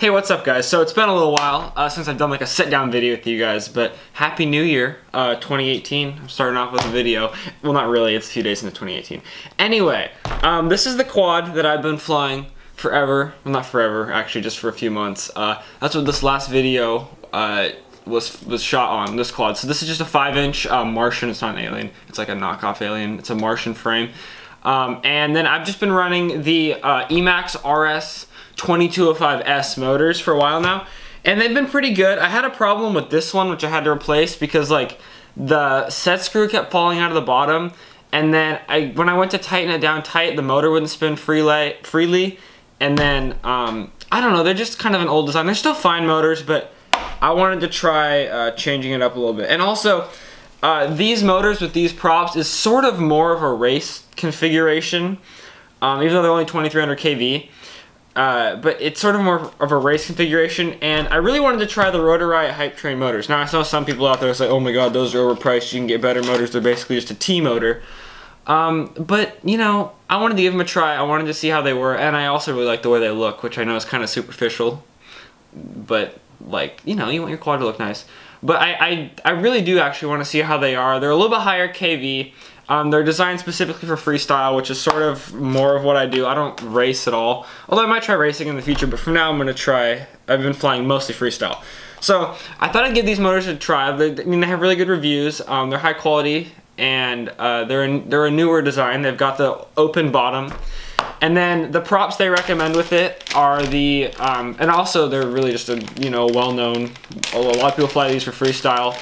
Hey, what's up guys? So it's been a little while since I've done like a sit down video with you guys, but Happy New Year 2018. I'm starting off with a video. Well, not really, it's a few days into 2018. Anyway, this is the quad that I've been flying forever. Well, not forever, actually just for a few months. That's what this last video was shot on, this quad. So this is just a 5-inch Martian. It's not an alien, it's like a knockoff alien. It's a Martian frame. And then I've just been running the Emax RS 2205S motors for a while now, and they've been pretty good. I had a problem with this one, which I had to replace because like the set screw kept falling out of the bottom, and then when I went to tighten it down tight, the motor wouldn't spin freely, and then I don't know, they're just kind of an old design. They're still fine motors, but I wanted to try changing it up a little bit. And also these motors with these props is sort of more of a race configuration, even though they're only 2300 kV. But it's sort of more of a race configuration, and I really wanted to try the Rotor Riot Hypetrain motors. Now I saw some people out there say, oh my god, those are overpriced, you can get better motors, they're basically just a T motor. But you know, I wanted to give them a try, I wanted to see how they were, and I also really like the way they look, which I know is kind of superficial, but like, you know, you want your quad to look nice. But I really do actually want to see how they are. They're a little bit higher kV. They're designed specifically for freestyle, which is sort of more of what I do. I don't race at all, although I might try racing in the future, but for now I'm going to try. I've been flying mostly freestyle. So I thought I'd give these motors a try. I mean, they have really good reviews. They're high quality, and they're a newer design. They've got the open bottom. And then the props they recommend with it are the, and also they're really just a, you know, well-known, a lot of people fly these for freestyle.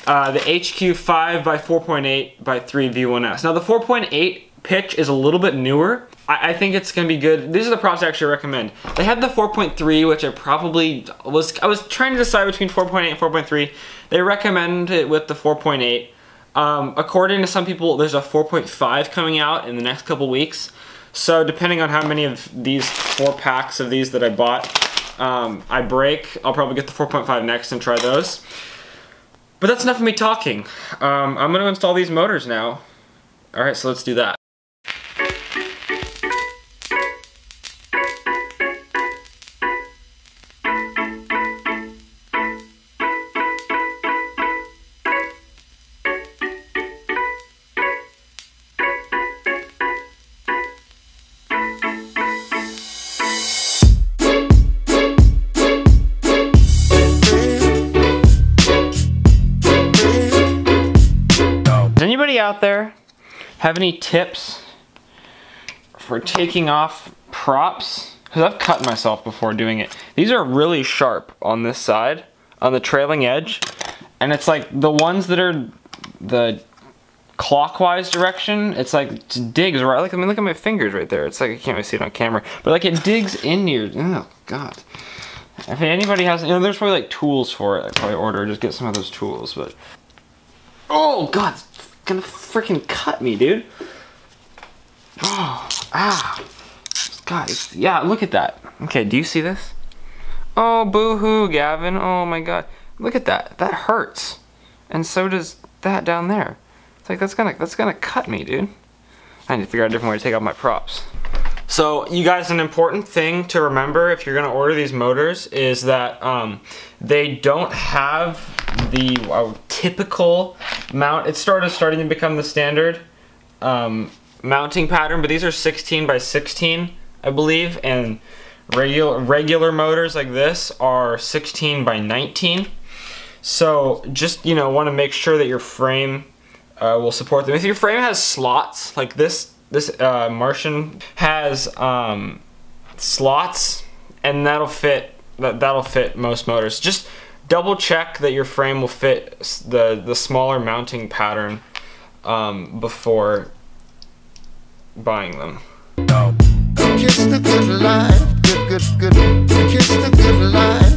The HQ 5x4.8 by 3 V1S. Now the 4.8 pitch is a little bit newer. I think it's gonna be good. These are the props I actually recommend. They have the 4.3, which I probably I was trying to decide between 4.8 and 4.3. They recommend it with the 4.8. According to some people, there's a 4.5 coming out in the next couple weeks. So depending on how many of these 4 packs of these that I bought I break, I'll probably get the 4.5 next and try those. But that's enough of me talking. I'm going to install these motors now. Alright, so let's do that. Anybody out there have any tips for taking off props? Because I've cut myself before doing it. These are really sharp on this side, on the trailing edge, and it's like the ones that are the clockwise direction, it's like it digs right. Like, I mean, look at my fingers right there. It's like I can't really see it on camera, but like it digs in your. Oh god. If anybody has, you know, there's probably like tools for it. I'd probably order, just get some of those tools, but. Oh god. Gonna freaking cut me, dude. Oh, ah. God, yeah, look at that. Okay, do you see this? Oh, boo-hoo, Gavin. Oh my god. Look at that. That hurts. And so does that down there. It's like, that's gonna cut me, dude. I need to figure out a different way to take off my props. So, you guys, an important thing to remember if you're gonna order these motors is that they don't have the typical mount. It's starting to become the standard mounting pattern, but these are 16 by 16, I believe, and regular motors like this are 16 by 19. So just, you know, want to make sure that your frame will support them. If your frame has slots like this Martian has slots, and that'll fit most motors. Just double check that your frame will fit the smaller mounting pattern before buying them. Kiss the good life, good. Kiss the good life.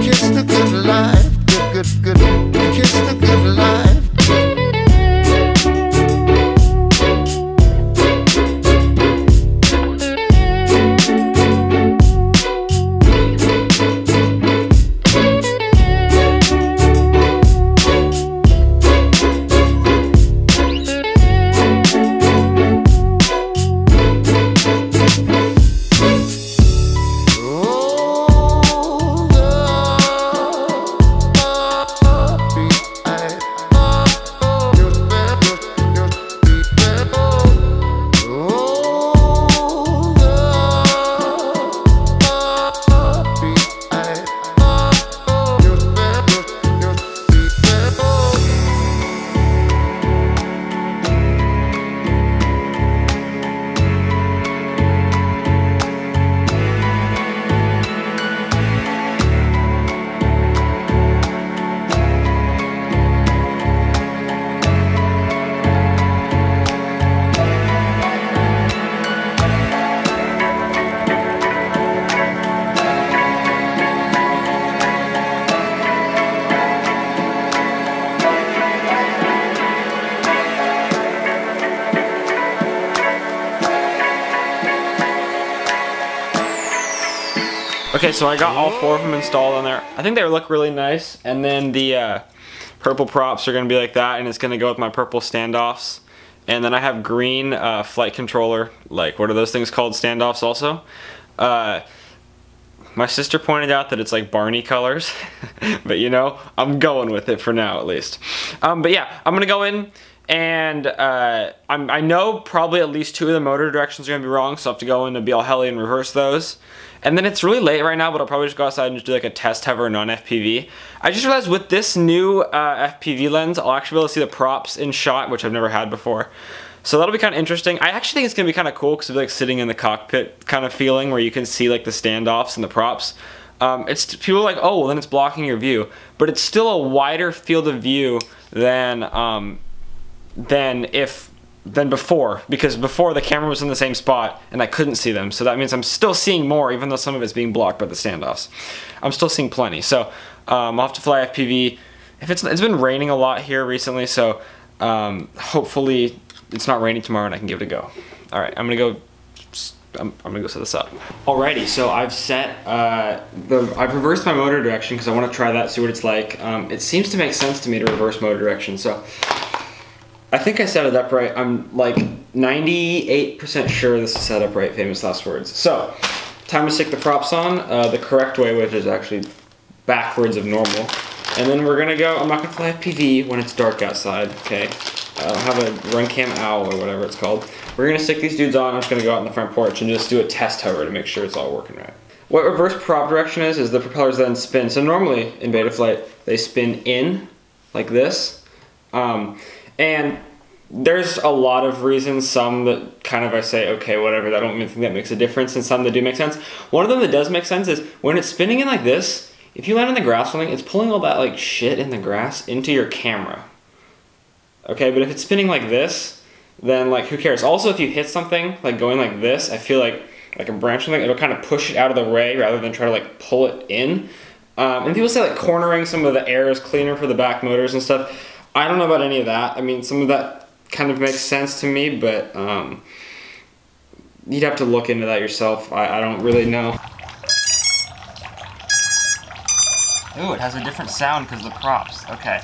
Kiss the good life, good. Kiss the good life. Okay, so I got all 4 of them installed on there. I think they look really nice. And then the purple props are gonna be like that, and it's gonna go with my purple standoffs. And then I have green flight controller, like what are those things called, standoffs also. My sister pointed out that it's like Barney colors, but you know, I'm going with it for now at least. But yeah, I'm gonna go in and I know probably at least 2 of the motor directions are gonna be wrong, so I have to go in and be all helly and reverse those. And then it's really late right now, but I'll probably just go outside and just do like a test hover non-FPV. I just realized with this new FPV lens, I'll actually be able to see the props in shot, which I've never had before. So that'll be kind of interesting. I actually think it's gonna be kind of cool because it'll be like sitting in the cockpit kind of feeling where you can see like the standoffs and the props. It's people are like, oh, well then it's blocking your view, but it's still a wider field of view than before, because before the camera was in the same spot and I couldn't see them. So that means I'm still seeing more, even though some of it's being blocked by the standoffs. I'm still seeing plenty. So I'll have to fly FPV. If it's been raining a lot here recently, so hopefully it's not raining tomorrow and I can give it a go. All right, I'm gonna go set this up. Alrighty, so I've set I've reversed my motor direction because I want to try that, see what it's like. It seems to make sense to me to reverse motor direction, so I think I set it up right. I'm like 98% sure this is set up right, famous last words. So, time to stick the props on the correct way, which is actually backwards of normal. And then we're gonna go, I'm not gonna fly FPV when it's dark outside, okay? I don't have a run cam owl or whatever it's called. We're gonna stick these dudes on, I'm just gonna go out on the front porch and just do a test hover to make sure it's all working right. What reverse prop direction is the propellers then spin. So normally in beta flight, they spin in like this. And there's a lot of reasons, some that kind of I say, okay, whatever, I don't even think that makes a difference, and some that do make sense. One of them that does make sense is when it's spinning in like this, if you land on the grass or something, it's pulling all that like shit in the grass into your camera. Okay, but if it's spinning like this, then like who cares? Also, if you hit something like going like this, I feel like a branch or something, it'll kind of push it out of the way rather than try to like pull it in. And people say like cornering some of the air is cleaner for the back motors and stuff. I don't know about any of that. I mean, some of that kind of makes sense to me, but you'd have to look into that yourself. I don't really know. Ooh, it has a different sound because of the props. Okay.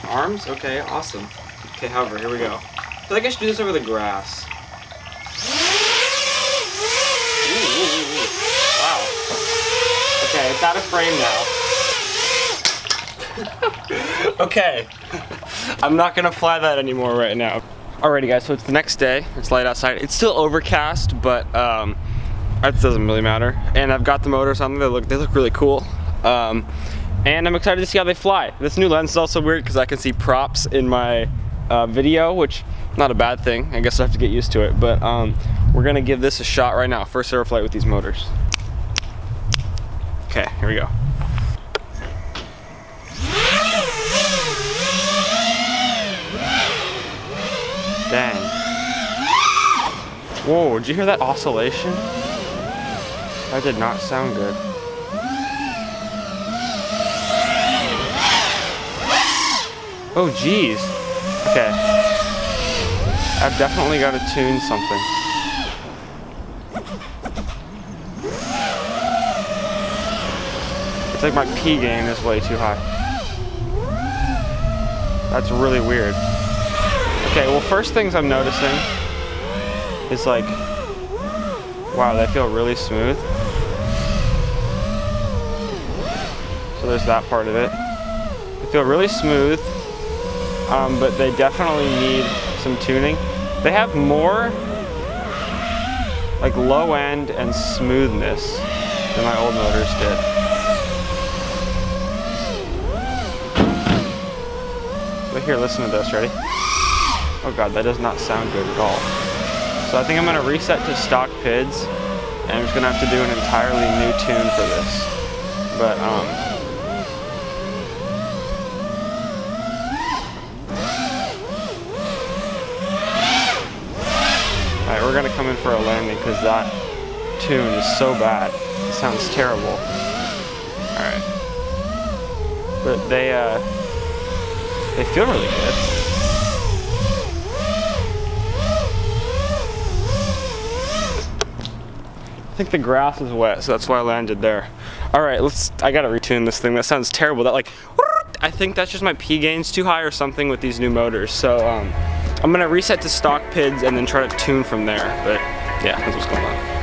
Arms? Okay, awesome. Okay, hover, here we go. I feel like I should do this over the grass. Ooh. Wow. Okay, it's out of frame now. Okay. I'm not gonna fly that anymore right now. Alrighty guys, so it's the next day. It's light outside. It's still overcast, but that doesn't really matter. And I've got the motors on them. They look really cool. And I'm excited to see how they fly. This new lens is also weird because I can see props in my video, which not a bad thing. I guess I have to get used to it, but we're gonna give this a shot right now. First ever flight with these motors. Okay, here we go. Dang. Whoa, did you hear that oscillation? That did not sound good. Oh geez. Okay. I've definitely got to tune something. It's like my P gain is way too high. That's really weird. Okay, well first things I'm noticing is like, wow, they feel really smooth. So there's that part of it. They feel really smooth. But they definitely need some tuning. They have more like low end and smoothness than my old motors did. But here, listen to this, ready? Oh god, that does not sound good at all. So I think I'm gonna reset to stock PIDs, and I'm just gonna have to do an entirely new tune for this. But alright, we're gonna come in for a landing because that tune is so bad. It sounds terrible. Alright. But they feel really good. I think the grass is wet, so that's why I landed there. All right, I gotta retune this thing. That sounds terrible. That like, I think that's just my P gain's too high or something with these new motors. So I'm gonna reset to stock PIDs and then try to tune from there. But yeah, that's what's going on.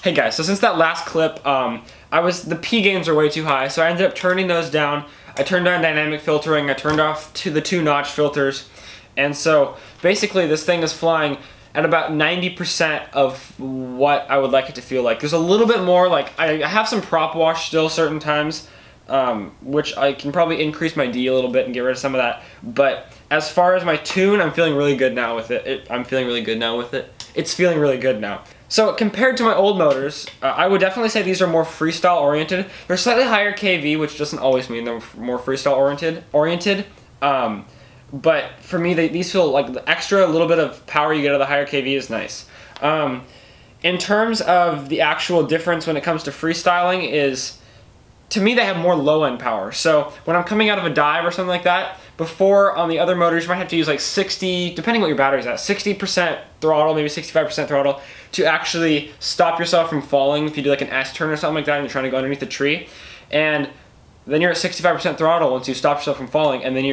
Hey guys, so since that last clip, the P gains are way too high, so I ended up turning those down. I turned on dynamic filtering, I turned off to the 2-notch filters, and so basically this thing is flying at about 90% of what I would like it to feel like. There's a little bit more, like I have some prop wash still certain times, which I can probably increase my D a little bit and get rid of some of that, but as far as my tune, I'm feeling really good now with it. I'm feeling really good now with it. It's feeling really good now. So compared to my old motors, I would definitely say these are more freestyle oriented. They're slightly higher KV, which doesn't always mean they're more freestyle oriented. But for me, these feel like the extra little bit of power you get out of the higher KV is nice. In terms of the actual difference when it comes to freestyling is, to me, they have more low-end power. So when I'm coming out of a dive or something like that, before on the other motors, you might have to use like 60, depending what your battery's at, 60% throttle, maybe 65% throttle, to actually stop yourself from falling if you do like an S-turn or something like that and you're trying to go underneath the tree. And then you're at 65% throttle once you stop yourself from falling, and then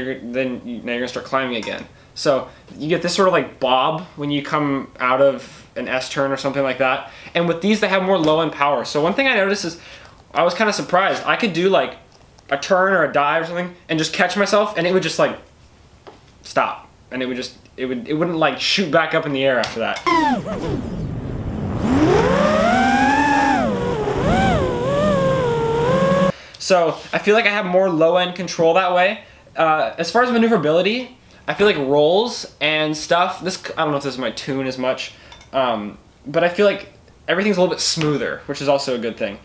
now you're gonna start climbing again. So you get this sort of like bob when you come out of an S-turn or something like that. And with these, they have more low-end power. So one thing I noticed is, I was kind of surprised. I could do like a turn or a dive or something and just catch myself, and it would just like stop, and it wouldn't like shoot back up in the air after that. So I feel like I have more low-end control that way. As far as maneuverability, I feel like rolls and stuff, I don't know if this is my tune as much, but I feel like everything's a little bit smoother, which is also a good thing.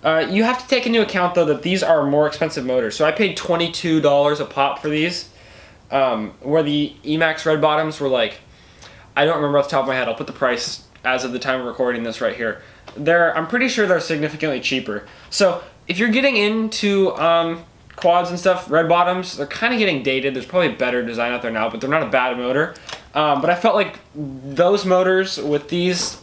You have to take into account though that these are more expensive motors. So I paid $22 a pop for these, where the Emax red bottoms were like, I don't remember off the top of my head, I'll put the price as of the time of recording this right here. I'm pretty sure they're significantly cheaper. So if you're getting into quads and stuff, red bottoms, they're kind of getting dated. There's probably a better design out there now, but they're not a bad motor. But I felt like those motors with these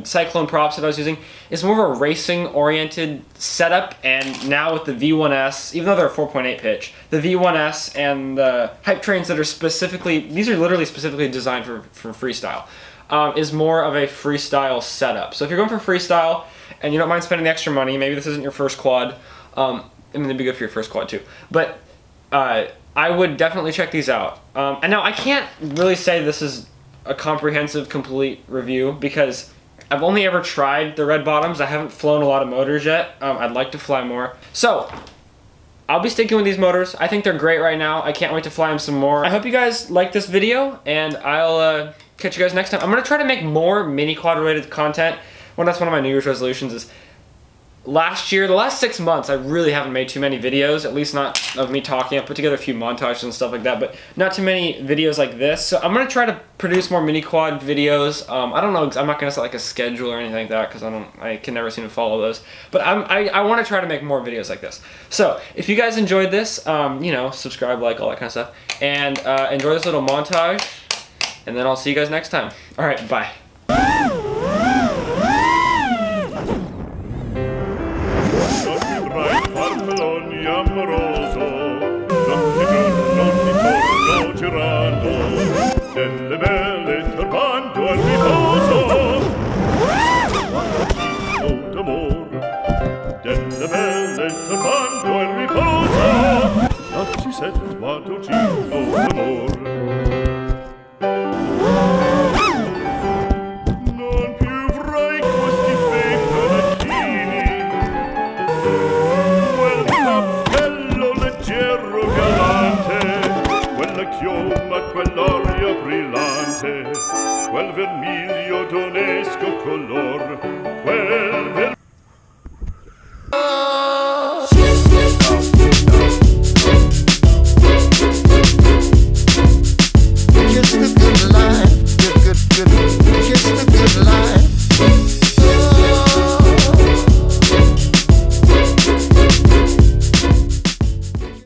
Cyclone props that I was using is more of a racing-oriented setup, and now with the V1S, even though they're a 4.8 pitch, the V1S and the Hypetrains that are specifically, these are literally specifically designed for freestyle, is more of a freestyle setup. So if you're going for freestyle and you don't mind spending the extra money, maybe this isn't your first quad, I mean, it'd be good for your first quad too, but I would definitely check these out. And now I can't really say this is a comprehensive, complete review because I've only ever tried the red bottoms. I haven't flown a lot of motors yet. I'd like to fly more. So I'll be sticking with these motors. I think they're great right now. I can't wait to fly them some more. I hope you guys like this video, and I'll catch you guys next time. I'm gonna try to make more mini quad related content. Well, that's one of my New Year's resolutions, is last year, the last 6 months, I really haven't made too many videos, at least not of me talking. I put together a few montages and stuff like that, but not too many videos like this. So I'm gonna try to produce more mini quad videos. I don't know, I'm not gonna set like a schedule or anything like that because I can never seem to follow those. But I want to try to make more videos like this. So if you guys enjoyed this, you know, subscribe, like, all that kind of stuff, and enjoy this little montage, and then I'll see you guys next time. All right, bye. Amoroso, notte giorno girando, delle belle turbando al riposo, quanto d'amor, delle belle turbando al riposo, non ci sento quattro d'amor. Non più avrai questi bei panacchini, leggero galante, quella chioma, quell'aria brillante, quel vermiglio d'onesco color,